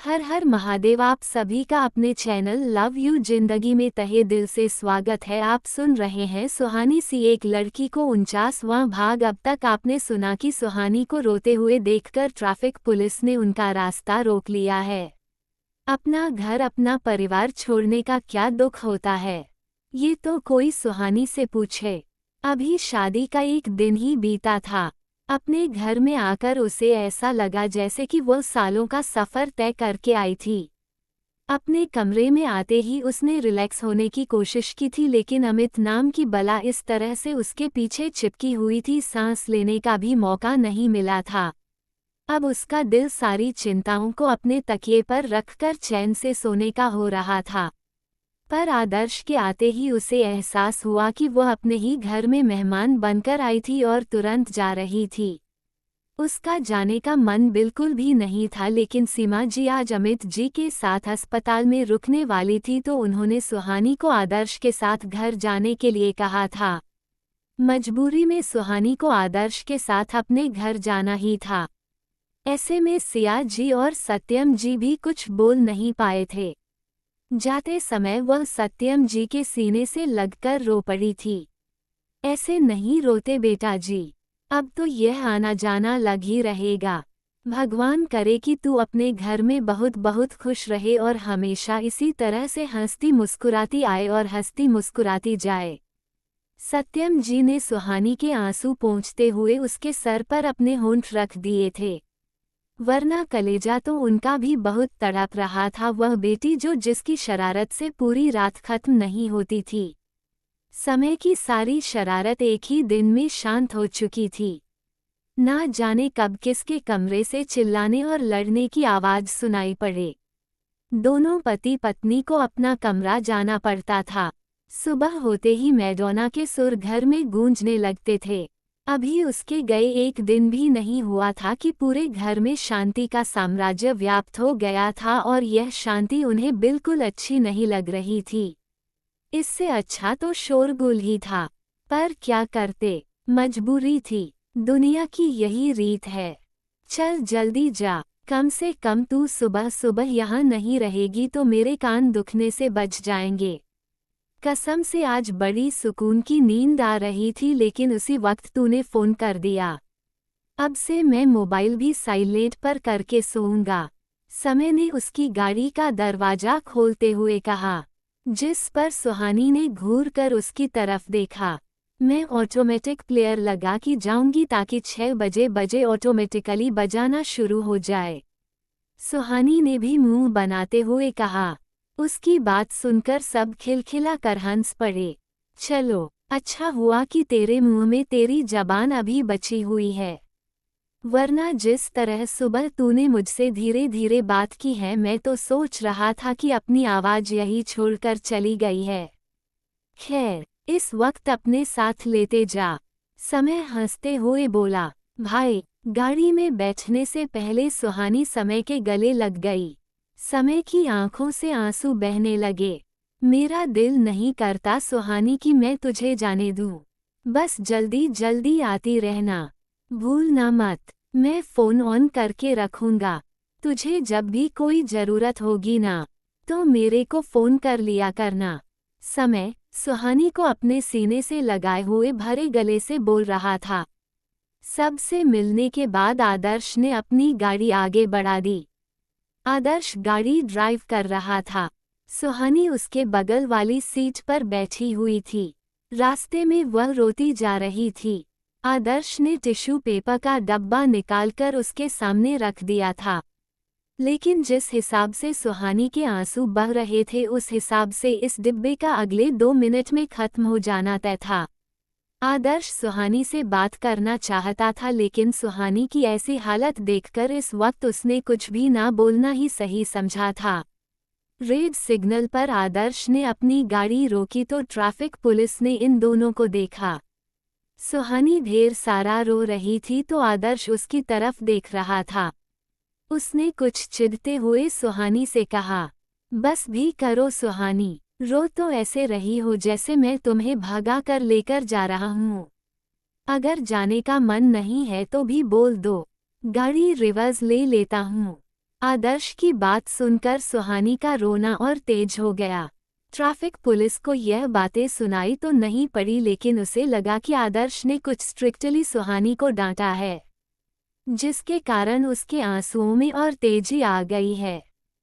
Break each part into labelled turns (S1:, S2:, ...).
S1: हर हर महादेव। आप सभी का अपने चैनल लव यू जिंदगी में तहे दिल से स्वागत है। आप सुन रहे हैं सुहानी सी एक लड़की को 49वां भाग। अब तक आपने सुना कि सुहानी को रोते हुए देखकर ट्रैफिक पुलिस ने उनका रास्ता रोक लिया है। अपना घर अपना परिवार छोड़ने का क्या दुख होता है, ये तो कोई सुहानी से पूछे। अभी शादी का एक दिन ही बीता था। अपने घर में आकर उसे ऐसा लगा जैसे कि वो सालों का सफ़र तय करके आई थी। अपने कमरे में आते ही उसने रिलैक्स होने की कोशिश की थी, लेकिन अमित नाम की बला इस तरह से उसके पीछे चिपकी हुई थी, सांस लेने का भी मौका नहीं मिला था। अब उसका दिल सारी चिंताओं को अपने तकिए पर रखकर चैन से सोने का हो रहा था। पर आदर्श के आते ही उसे एहसास हुआ कि वह अपने ही घर में मेहमान बनकर आई थी और तुरंत जा रही थी। उसका जाने का मन बिल्कुल भी नहीं था, लेकिन सीमा जी आज अमित जी के साथ अस्पताल में रुकने वाली थी, तो उन्होंने सुहानी को आदर्श के साथ घर जाने के लिए कहा था। मजबूरी में सुहानी को आदर्श के साथ अपने घर जाना ही था। ऐसे में सिया जी और सत्यम जी भी कुछ बोल नहीं पाए थे। जाते समय वह सत्यम जी के सीने से लगकर रो पड़ी थी। ऐसे नहीं रोते बेटा जी, अब तो यह आना जाना लग ही रहेगा। भगवान करे कि तू अपने घर में बहुत बहुत खुश रहे और हमेशा इसी तरह से हंसती मुस्कुराती आए और हंसती मुस्कुराती जाए। सत्यम जी ने सुहानी के आंसू पोंछते हुए उसके सर पर अपने होंठ रख दिए थे, वरना कलेजा तो उनका भी बहुत तड़प रहा था। वह बेटी जो जिसकी शरारत से पूरी रात खत्म नहीं होती थी। समय की सारी शरारत एक ही दिन में शांत हो चुकी थी। ना जाने कब किसके कमरे से चिल्लाने और लड़ने की आवाज़ सुनाई पड़े। दोनों पति पत्नी को अपना कमरा जाना पड़ता था। सुबह होते ही मैडोना के सुर घर में गूंजने लगते थे। अभी उसके गए एक दिन भी नहीं हुआ था कि पूरे घर में शांति का साम्राज्य व्याप्त हो गया था, और यह शांति उन्हें बिल्कुल अच्छी नहीं लग रही थी। इससे अच्छा तो शोरगुल ही था, पर क्या करते, मजबूरी थी। दुनिया की यही रीत है। चल जल्दी जा, कम से कम तू सुबह सुबह यहाँ नहीं रहेगी तो मेरे कान दुखने से बच जाएंगे। कसम से आज बड़ी सुकून की नींद आ रही थी, लेकिन उसी वक्त तूने फ़ोन कर दिया। अब से मैं मोबाइल भी साइलेंट पर करके सोऊंगा। समय ने उसकी गाड़ी का दरवाज़ा खोलते हुए कहा, जिस पर सुहानी ने घूर कर उसकी तरफ देखा। मैं ऑटोमेटिक प्लेयर लगा कि जाऊंगी ताकि 6 बजे ऑटोमेटिकली बजाना शुरू हो जाए। सुहानी ने भी मुंह बनाते हुए कहा। उसकी बात सुनकर सब खिलखिला कर हंस पड़े। चलो, अच्छा हुआ कि तेरे मुंह में तेरी जबान अभी बची हुई है, वरना जिस तरह सुबह तूने मुझसे धीरे धीरे बात की है, मैं तो सोच रहा था कि अपनी आवाज़ यही छोड़कर चली गई है। खैर, इस वक्त अपने साथ लेते जा। समय हंसते हुए बोला। भाई, गाड़ी में बैठने से पहले सुहानी समय के गले लग गई। समय की आंखों से आंसू बहने लगे। मेरा दिल नहीं करता सुहानी कि मैं तुझे जाने दूं। बस जल्दी जल्दी आती रहना, भूलना मत। मैं फ़ोन ऑन करके रखूंगा। तुझे जब भी कोई ज़रूरत होगी ना, तो मेरे को फ़ोन कर लिया करना। समय सुहानी को अपने सीने से लगाए हुए भरे गले से बोल रहा था। सबसे मिलने के बाद आदर्श ने अपनी गाड़ी आगे बढ़ा दी। आदर्श गाड़ी ड्राइव कर रहा था। सुहानी उसके बगल वाली सीट पर बैठी हुई थी। रास्ते में वह रोती जा रही थी। आदर्श ने टिश्यू पेपर का डब्बा निकालकर उसके सामने रख दिया था, लेकिन जिस हिसाब से सुहानी के आंसू बह रहे थे, उस हिसाब से इस डिब्बे का अगले 2 मिनट में खत्म हो जाना तय था। आदर्श सुहानी से बात करना चाहता था, लेकिन सुहानी की ऐसी हालत देखकर इस वक्त उसने कुछ भी ना बोलना ही सही समझा था। रेड सिग्नल पर आदर्श ने अपनी गाड़ी रोकी तो ट्रैफिक पुलिस ने इन दोनों को देखा। सुहानी ढेर सारा रो रही थी तो आदर्श उसकी तरफ देख रहा था। उसने कुछ चिढ़ते हुए सुहानी से कहा, बस भी करो सुहानी, रो तो ऐसे रही हो जैसे मैं तुम्हें भगा कर लेकर जा रहा हूँ। अगर जाने का मन नहीं है तो भी बोल दो, गाड़ी रिवर्स ले लेता हूँ। आदर्श की बात सुनकर सुहानी का रोना और तेज हो गया। ट्रैफिक पुलिस को यह बातें सुनाई तो नहीं पड़ी, लेकिन उसे लगा कि आदर्श ने कुछ स्ट्रिक्टली सुहानी को डांटा है, जिसके कारण उसके आंसुओं में और तेजी आ गई है।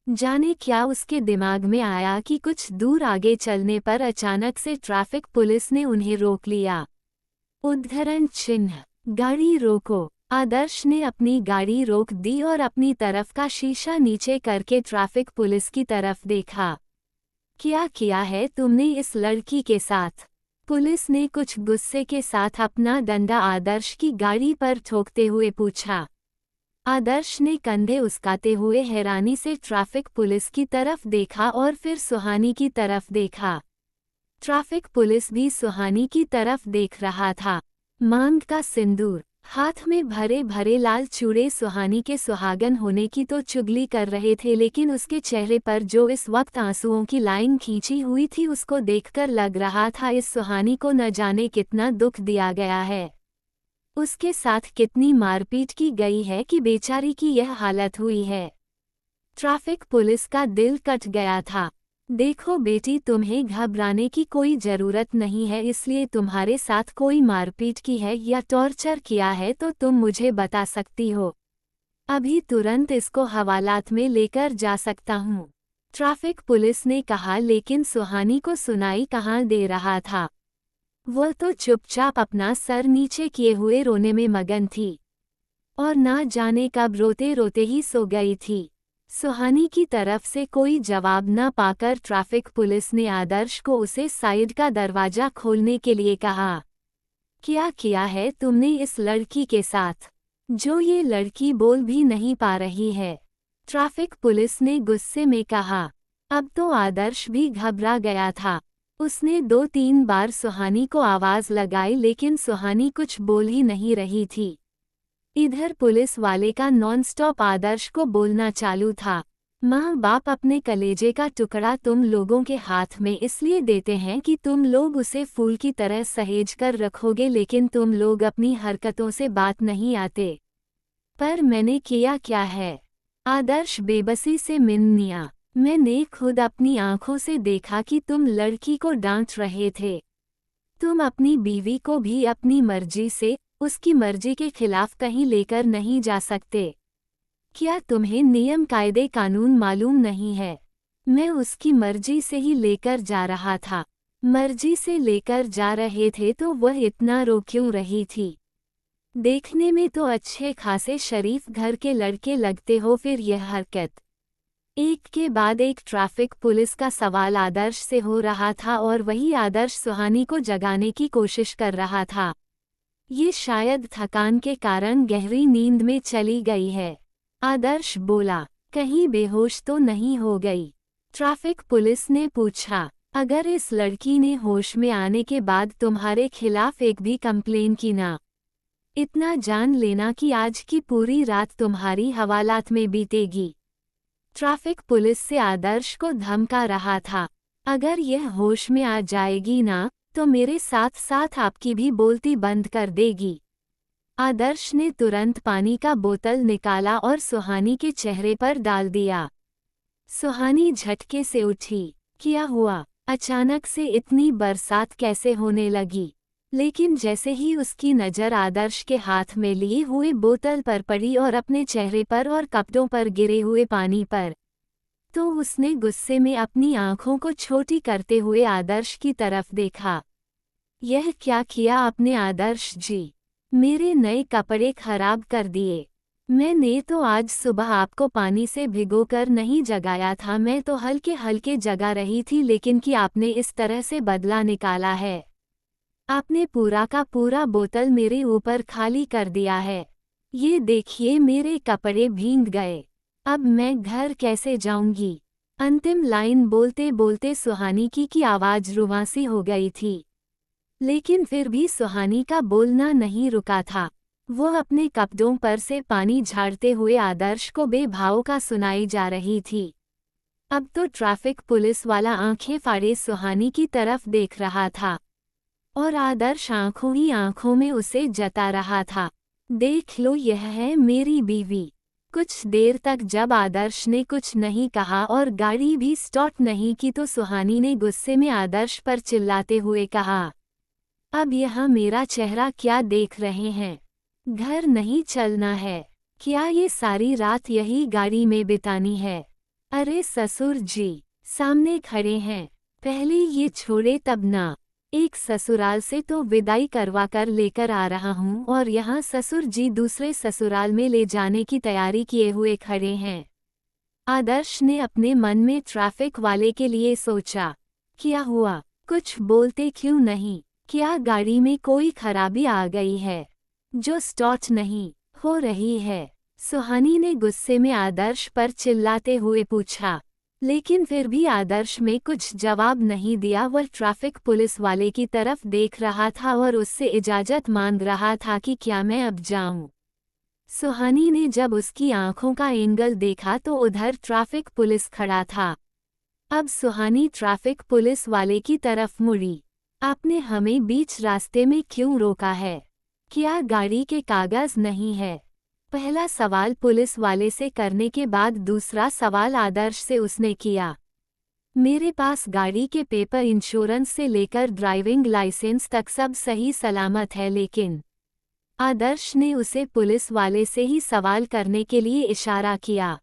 S1: जाने क्या उसके दिमाग में आया कि कुछ दूर आगे चलने पर अचानक से ट्रैफिक पुलिस ने उन्हें रोक लिया। उद्धरण चिन्ह, गाड़ी रोको। आदर्श ने अपनी गाड़ी रोक दी और अपनी तरफ का शीशा नीचे करके ट्रैफिक पुलिस की तरफ देखा। क्या किया है तुमने इस लड़की के साथ? पुलिस ने कुछ गुस्से के साथ अपना डंडा आदर्श की गाड़ी पर ठोकते हुए पूछा। आदर्श ने कंधे उस्काते हुए हैरानी से ट्रैफिक पुलिस की तरफ देखा और फिर सुहानी की तरफ देखा। ट्रैफिक पुलिस भी सुहानी की तरफ देख रहा था। मांग का सिंदूर, हाथ में भरे भरे लाल चूड़े सुहानी के सुहागन होने की तो चुगली कर रहे थे, लेकिन उसके चेहरे पर जो इस वक्त आंसुओं की लाइन खींची हुई थी उसको देखकर लग रहा था इस सुहानी को न जाने कितना दुख दिया गया है, उसके साथ कितनी मारपीट की गई है कि बेचारी की यह हालत हुई है। ट्रैफिक पुलिस का दिल कट गया था। देखो बेटी, तुम्हें घबराने की कोई ज़रूरत नहीं है, इसलिए तुम्हारे साथ कोई मारपीट की है या टॉर्चर किया है तो तुम मुझे बता सकती हो। अभी तुरंत इसको हवालात में लेकर जा सकता हूँ, ट्रैफिक पुलिस ने कहा। लेकिन सुहानी को सुनाई कहाँ दे रहा था। वह तो चुपचाप अपना सर नीचे किए हुए रोने में मगन थी और ना जाने कब रोते रोते ही सो गई थी। सुहानी की तरफ से कोई जवाब न पाकर ट्रैफिक पुलिस ने आदर्श को उसे साइड का दरवाजा खोलने के लिए कहा। क्या किया है तुमने इस लड़की के साथ, जो ये लड़की बोल भी नहीं पा रही है? ट्रैफिक पुलिस ने गुस्से में कहा। अब तो आदर्श भी घबरा गया था। उसने 2-3 बार सुहानी को आवाज़ लगाई, लेकिन सुहानी कुछ बोल ही नहीं रही थी। इधर पुलिस वाले का नॉनस्टॉप आदर्श को बोलना चालू था। माँ बाप अपने कलेजे का टुकड़ा तुम लोगों के हाथ में इसलिए देते हैं कि तुम लोग उसे फूल की तरह सहेज कर रखोगे, लेकिन तुम लोग अपनी हरकतों से बात नहीं आते। पर मैंने किया क्या है? आदर्श बेबसी से मिन्निया। मैंने खुद अपनी आंखों से देखा कि तुम लड़की को डांट रहे थे। तुम अपनी बीवी को भी अपनी मर्जी से, उसकी मर्जी के खिलाफ कहीं लेकर नहीं जा सकते। क्या तुम्हें नियम कायदे कानून मालूम नहीं है? मैं उसकी मर्जी से ही लेकर जा रहा था। मर्जी से लेकर जा रहे थे तो वह इतना रो क्यों रही थी? देखने में तो अच्छे खासे शरीफ घर के लड़के लगते हो, फिर यह हरकत। एक के बाद एक ट्रैफिक पुलिस का सवाल आदर्श से हो रहा था और वही आदर्श सुहानी को जगाने की कोशिश कर रहा था। ये शायद थकान के कारण गहरी नींद में चली गई है, आदर्श बोला। कहीं बेहोश तो नहीं हो गई? ट्रैफिक पुलिस ने पूछा। अगर इस लड़की ने होश में आने के बाद तुम्हारे खिलाफ एक भी कंप्लेन की ना, इतना जान लेना कि आज की पूरी रात तुम्हारी हवालात में बीतेगी। ट्रैफिक पुलिस से आदर्श को धमका रहा था। अगर यह होश में आ जाएगी ना तो मेरे साथ साथ आपकी भी बोलती बंद कर देगी। आदर्श ने तुरंत पानी का बोतल निकाला और सुहानी के चेहरे पर डाल दिया। सुहानी झटके से उठी। क्या हुआ? अचानक से इतनी बरसात कैसे होने लगी? लेकिन जैसे ही उसकी नज़र आदर्श के हाथ में लिए हुए बोतल पर पड़ी और अपने चेहरे पर और कपड़ों पर गिरे हुए पानी पर, तो उसने गुस्से में अपनी आंखों को छोटी करते हुए आदर्श की तरफ देखा। यह क्या किया आपने आदर्श जी? मेरे नए कपड़े खराब कर दिए। मैंने तो आज सुबह आपको पानी से भिगोकर नहीं जगाया था, मैं तो हल्के हल्के जगा रही थी, लेकिन कि आपने इस तरह से बदला निकाला है। आपने पूरा का पूरा बोतल मेरे ऊपर खाली कर दिया है। ये देखिए मेरे कपड़े भीग गए। अब मैं घर कैसे जाऊंगी? अंतिम लाइन बोलते बोलते सुहानी की आवाज़ रुआंसी हो गई थी। लेकिन फिर भी सुहानी का बोलना नहीं रुका था। वो अपने कपड़ों पर से पानी झाड़ते हुए आदर्श को बेभाव का सुनाई जा रही थी। अब तो ट्रैफिक पुलिस वाला आंखें फाड़े सुहानी की तरफ देख रहा था और आदर्श आंखों ही आंखों में उसे जता रहा था। देख लो, यह है मेरी बीवी। कुछ देर तक जब आदर्श ने कुछ नहीं कहा और गाड़ी भी स्टार्ट नहीं की तो सुहानी ने गुस्से में आदर्श पर चिल्लाते हुए कहा, अब यहाँ मेरा चेहरा क्या देख रहे हैं? घर नहीं चलना है क्या? ये सारी रात यही गाड़ी में बितानी है? अरे ससुर जी सामने खड़े हैं, पहले ये छोड़े तब ना। एक ससुराल से तो विदाई करवा कर लेकर आ रहा हूँ और यहाँ ससुर जी दूसरे ससुराल में ले जाने की तैयारी किए हुए खड़े हैं। आदर्श ने अपने मन में ट्रैफिक वाले के लिए सोचा, क्या हुआ? कुछ बोलते क्यों नहीं? क्या गाड़ी में कोई खराबी आ गई है जो स्टार्ट नहीं हो रही है? सुहानी ने गुस्से में आदर्श पर चिल्लाते हुए पूछा, लेकिन फिर भी आदर्श में कुछ जवाब नहीं दिया। वह ट्रैफिक पुलिस वाले की तरफ देख रहा था और उससे इजाज़त मांग रहा था कि क्या मैं अब जाऊं। सुहानी ने जब उसकी आंखों का एंगल देखा तो उधर ट्रैफिक पुलिस खड़ा था। अब सुहानी ट्रैफिक पुलिस वाले की तरफ मुड़ी, आपने हमें बीच रास्ते में क्यों रोका है? क्या गाड़ी के कागज नहीं है? पहला सवाल पुलिस वाले से करने के बाद दूसरा सवाल आदर्श से उसने किया। मेरे पास गाड़ी के पेपर, इंश्योरेंस से लेकर ड्राइविंग लाइसेंस तक सब सही सलामत है, लेकिन आदर्श ने उसे पुलिस वाले से ही सवाल करने के लिए इशारा किया।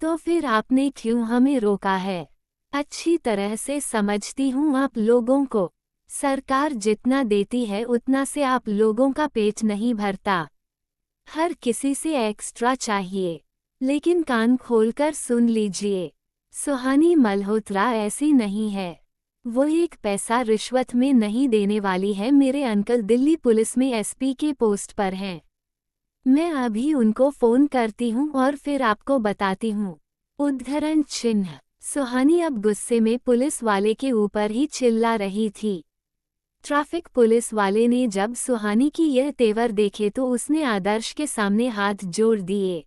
S1: तो फिर आपने क्यों हमें रोका है? अच्छी तरह से समझती हूँ आप लोगों को, सरकार जितना देती है उतना से आप लोगों का पेट नहीं भरता, हर किसी से एक्स्ट्रा चाहिए। लेकिन कान खोलकर सुन लीजिए, सुहानी मल्होत्रा ऐसी नहीं है, वो एक पैसा रिश्वत में नहीं देने वाली है। मेरे अंकल दिल्ली पुलिस में एसपी के पोस्ट पर हैं, मैं अभी उनको फ़ोन करती हूँ और फिर आपको बताती हूँ। उद्धरण चिन्ह। सुहानी अब गुस्से में पुलिस वाले के ऊपर ही चिल्ला रही थी। ट्रैफिक पुलिस वाले ने जब सुहानी की यह तेवर देखे तो उसने आदर्श के सामने हाथ जोड़ दिए।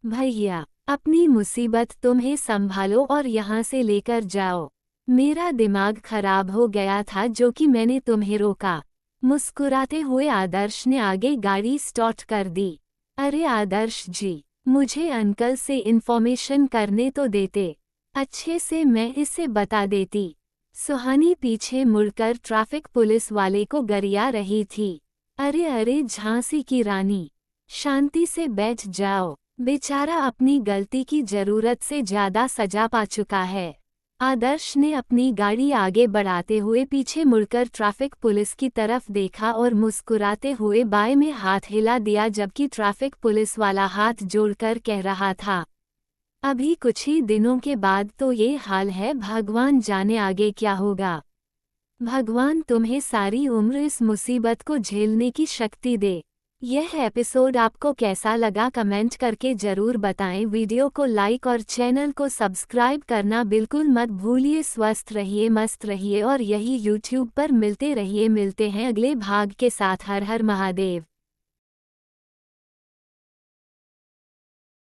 S1: भैया, अपनी मुसीबत तुम्हें संभालो और यहाँ से लेकर जाओ, मेरा दिमाग खराब हो गया था जो कि मैंने तुम्हें रोका। मुस्कुराते हुए आदर्श ने आगे गाड़ी स्टार्ट कर दी। अरे आदर्श जी, मुझे अंकल से इन्फॉर्मेशन करने तो देते, अच्छे से मैं इसे बता देती। सुहानी पीछे मुड़कर ट्रैफिक पुलिस वाले को गरिया रही थी। अरे अरे झांसी की रानी, शांति से बैठ जाओ, बेचारा अपनी गलती की जरूरत से ज्यादा सजा पा चुका है। आदर्श ने अपनी गाड़ी आगे बढ़ाते हुए पीछे मुड़कर ट्रैफिक पुलिस की तरफ देखा और मुस्कुराते हुए बाएं में हाथ हिला दिया, जबकि ट्रैफिक पुलिस वाला हाथ जोड़कर कह रहा था, अभी कुछ ही दिनों के बाद तो ये हाल है, भगवान जाने आगे क्या होगा। भगवान तुम्हें सारी उम्र इस मुसीबत को झेलने की शक्ति दे। यह एपिसोड आपको कैसा लगा कमेंट करके ज़रूर बताएं। वीडियो को लाइक और चैनल को सब्सक्राइब करना बिल्कुल मत भूलिए। स्वस्थ रहिए, मस्त रहिए और यही यूट्यूब पर मिलते रहिए। मिलते हैं अगले भाग के साथ। हर हर महादेव।